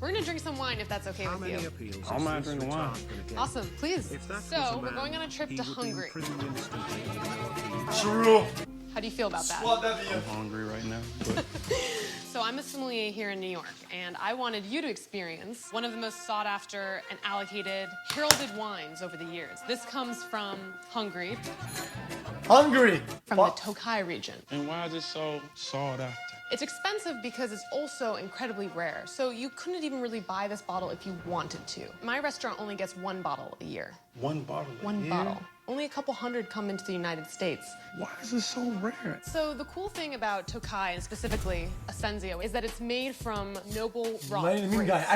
We're gonna drink some wine if that's okay with you. I don't mind drinking wine. Awesome, please. So, we're going on a trip to Hungary. True. How do you feel about that? I'm hungry right now. But... So I'm a sommelier here in New York, and I wanted you to experience one of the most sought after and allocated, heralded wines over the years. This comes from Hungary. Hungary. From the Tokai region. And why is it so sought after? It's expensive because it's also incredibly rare. So you couldn't even really buy this bottle if you wanted to. My restaurant only gets one bottle a year. One bottle a year? One bottle. Only a couple hundred come into the United States. Why is it so rare? So the cool thing about Tokai, and specifically Expensivest, is that it's made from noble raw grapes.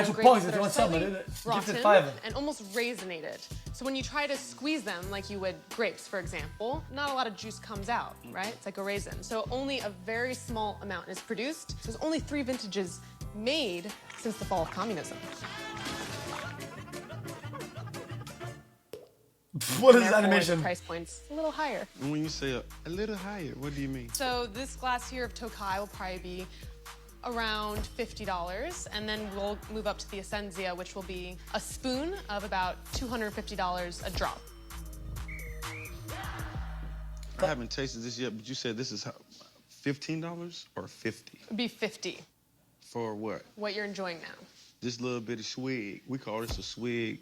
So grapes that are slightly rotten and almost raisinated. So when you try to squeeze them like you would grapes, for example, not a lot of juice comes out, right? It's like a raisin. So only a very small amount is produced. There's only 3 vintages made since the fall of communism. What is this animation? Price points a little higher. And when you say a little higher, what do you mean? So this glass here of Tokai will probably be around $50, and then we'll move up to the Expensivest, which will be a spoon of about $250 a drop. I haven't tasted this yet, but you said this is how, $15 or $50? It'd be 50. For what? What you're enjoying now. This little bit of swig. We call this a swig.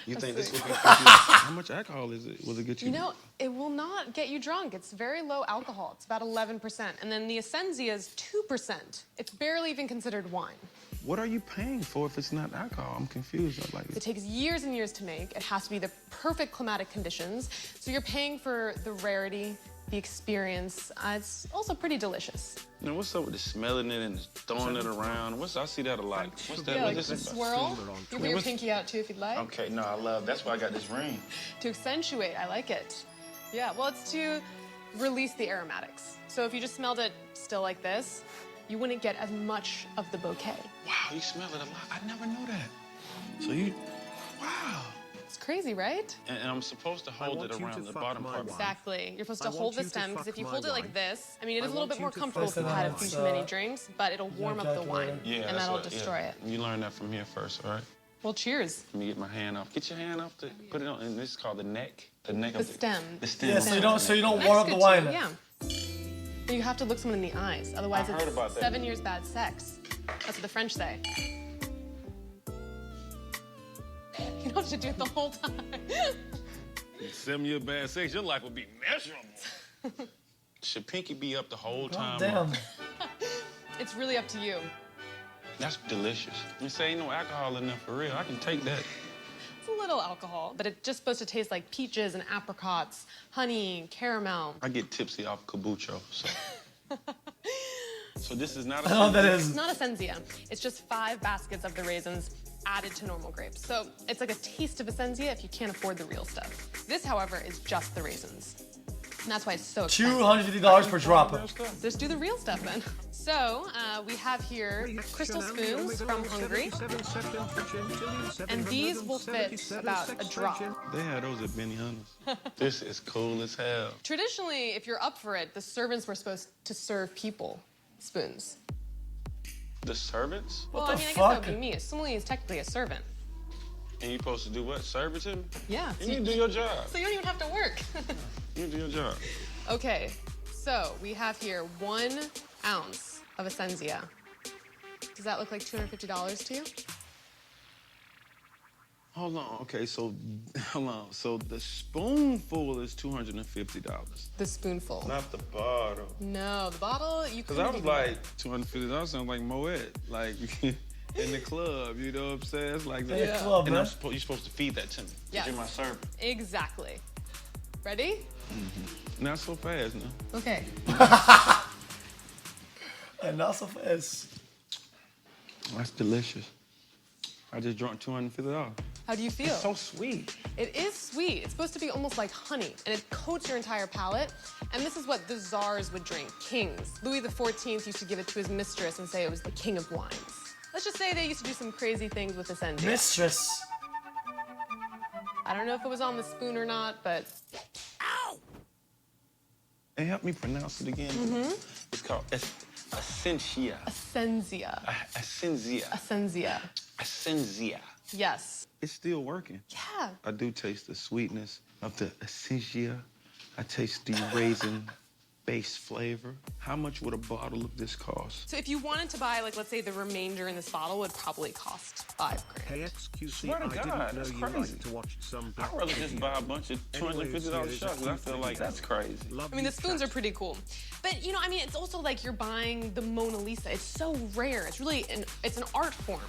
You think this will get you? How much alcohol is it? Will it get you? You know, it will not get you drunk. It's very low alcohol. It's about 11%. And then the Expensivest is 2%. It's barely even considered wine. What are you paying for if it's not alcohol? I'm confused. It takes years and years to make. It has to be the perfect climatic conditions. So you're paying for the rarity, the experience. It's also pretty delicious. Now, what's up with the smelling it and throwing it around? I see that a lot. What's that? Yeah, like the swirl. You put your pinky out too if you'd like. Okay, no, I love. That's why I got this ring. To accentuate, I like it. Yeah, well, it's to release the aromatics. So if you just smelled it still like this, you wouldn't get as much of the bouquet. Wow, you smell it a lot. I never knew that. So you, wow. It's crazy, right? And I'm supposed to hold it around the bottom part. Exactly. You're supposed to hold the stem, because if you hold it like this, I mean, it is a little bit more comfortable if you've had a few too many drinks, but it'll warm up the wine, and that'll destroy it. You learn that from here first, all right? Well, cheers. Let me get my hand off. Get your hand off to put it on, and this is called the neck. The neck the of stem. The stem. Yeah, so you don't warm up the wine. Yeah. You have to look someone in the eyes, otherwise it's 7 years bad sex. That's what the French say. You don't have to do it the whole time. 7 years bad sex, your life would be miserable. Should pinky be up the whole time? Damn. It's really up to you. That's delicious. You say ain't no alcohol in there for real. I can take that. It's a little alcohol, but it's just supposed to taste like peaches and apricots, honey, caramel. I get tipsy off kombucha, so. So this is not a. I know what that is. It's not a Expensivest. It's just 5 baskets of the raisins added to normal grapes. So it's like a taste of Expensivest if you can't afford the real stuff. This, however, is just the raisins. And that's why it's so expensive. $250 per drop. Just do the real stuff, then. So we have here crystal spoons from Hungary. And these will fit about a drop. They had those at Benihana's. This is cool as hell. Traditionally, if you're up for it, the servants were supposed to serve people spoons. The servants? Well, I mean, I guess that would be me. A sommelier is technically a servant. And you're supposed to do what? Serve it to me? Yeah. And you do your job. So you don't even have to work. You do your job. Okay, so we have here 1 ounce of Expensivest. Does that look like $250 to you? Hold on. Okay, so hold on. So the spoonful is $250. The spoonful. Not the bottle. No, the bottle you could. Because I was like, $250 sounds like Moet, like in the club. You know what I'm saying? It's like that. Yeah. Club, and man. you're supposed to feed that to me. Yes. You're my servant. Exactly. Ready? Mm-hmm. Not so fast, no. Okay. And not so fast. That's delicious. I just drank $250. How do you feel? It's so sweet. It is sweet. It's supposed to be almost like honey, and it coats your entire palate. And this is what the czars would drink, kings. Louis XIV used to give it to his mistress and say it was the king of wines. Let's just say they used to do some crazy things with this Expensivest. Mistress. I don't know if it was on the spoon or not, but... Ow! Hey, help me pronounce it again. Mm-hmm. It's called Essentia. Essensia. Essensia. Essensia. Essensia. Yes. It's still working. Yeah. I do taste the sweetness of the essentia. I taste the raisin base flavor. How much would a bottle of this cost? So if you wanted to buy, like, let's say the remainder in this bottle would probably cost $5 grand. Hey, XQC, Swear to I God, didn't know that's you crazy. liked to watch some I'd rather just buy a bunch of $250 shots. I feel like that's crazy. I mean, the spoons are pretty cool. But, you know, I mean, it's also like you're buying the Mona Lisa. It's so rare. It's really it's an art form.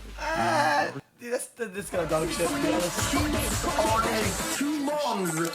Dude, this kind of dog shit. To be honest. Too long.